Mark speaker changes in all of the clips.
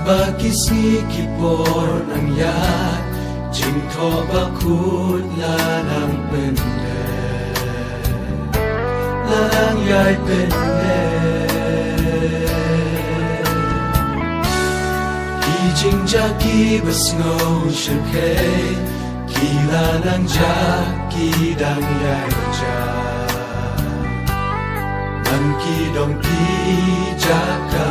Speaker 1: Bakisni kipor ng yak Jing to bakut lanang pende Lanang yay pende Ki jing jaki basngo shakay Ki lanang jaki dang yay ja Man ki dong ki jaka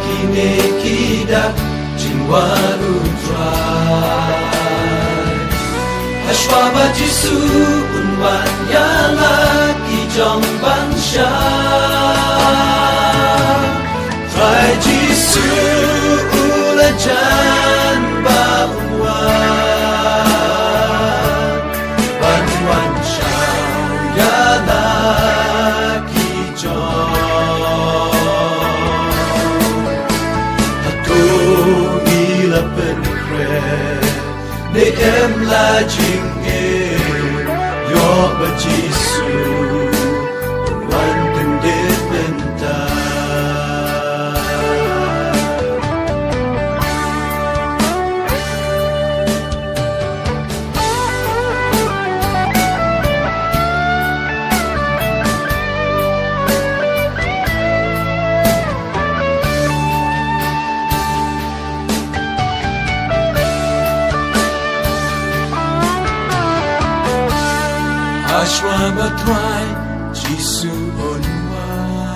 Speaker 1: Kini kidak jingwaru try Hashwaba jisu unwan yala kijong bansha Try jisu ulajan baunwan Banwan shao yala kijong Ni em la jing e yo ba jisu wan kan de benta Ashwa batwai jisu onwa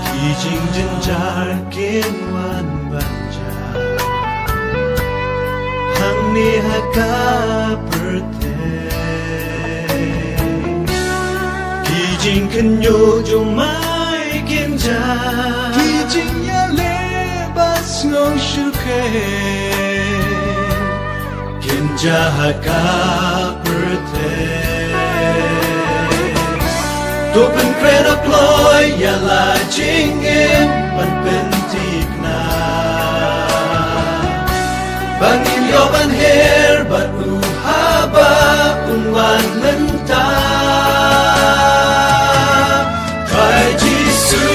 Speaker 1: Ki jing jenjar kinwan banja Hang ni haka perte Ki jing kenyo jong mai kinja Ki jing ya le bas ngong shuke Kinja haka perte Tupen kreda ploy yala jingin penpentik na Bangin yoban her bat uhaba unwan lenta Try jisu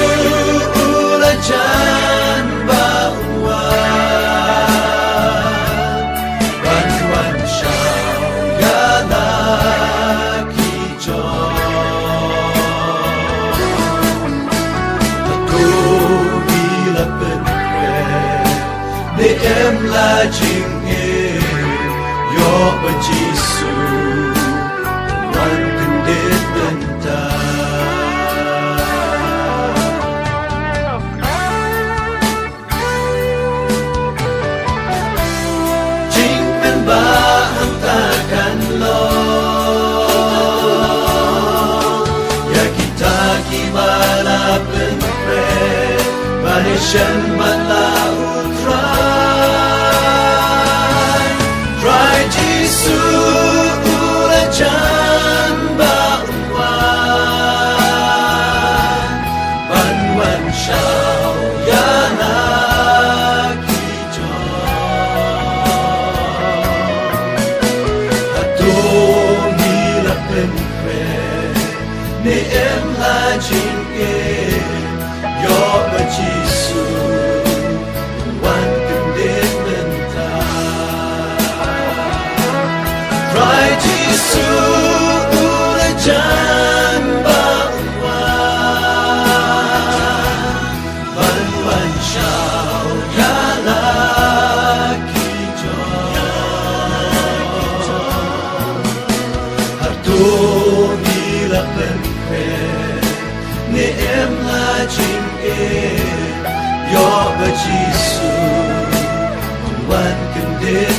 Speaker 1: ulajan baunwan Banwan shao yala kijong Ni em la jing e yo ba jisu wan kan de benta Jing men ba hang takan lo Ya kita kimala pen pre Manishan malau Try jisu ulajan baunwan Banwan shao yana kijong Atong hilapen kre Ni em la jing e Yo ba jisu wan kendit menta Try jisu ulajan baunwan Banwan shao yala kijong Hartung hilapen kre Ni em la jing e Yo ba jisu wan kendit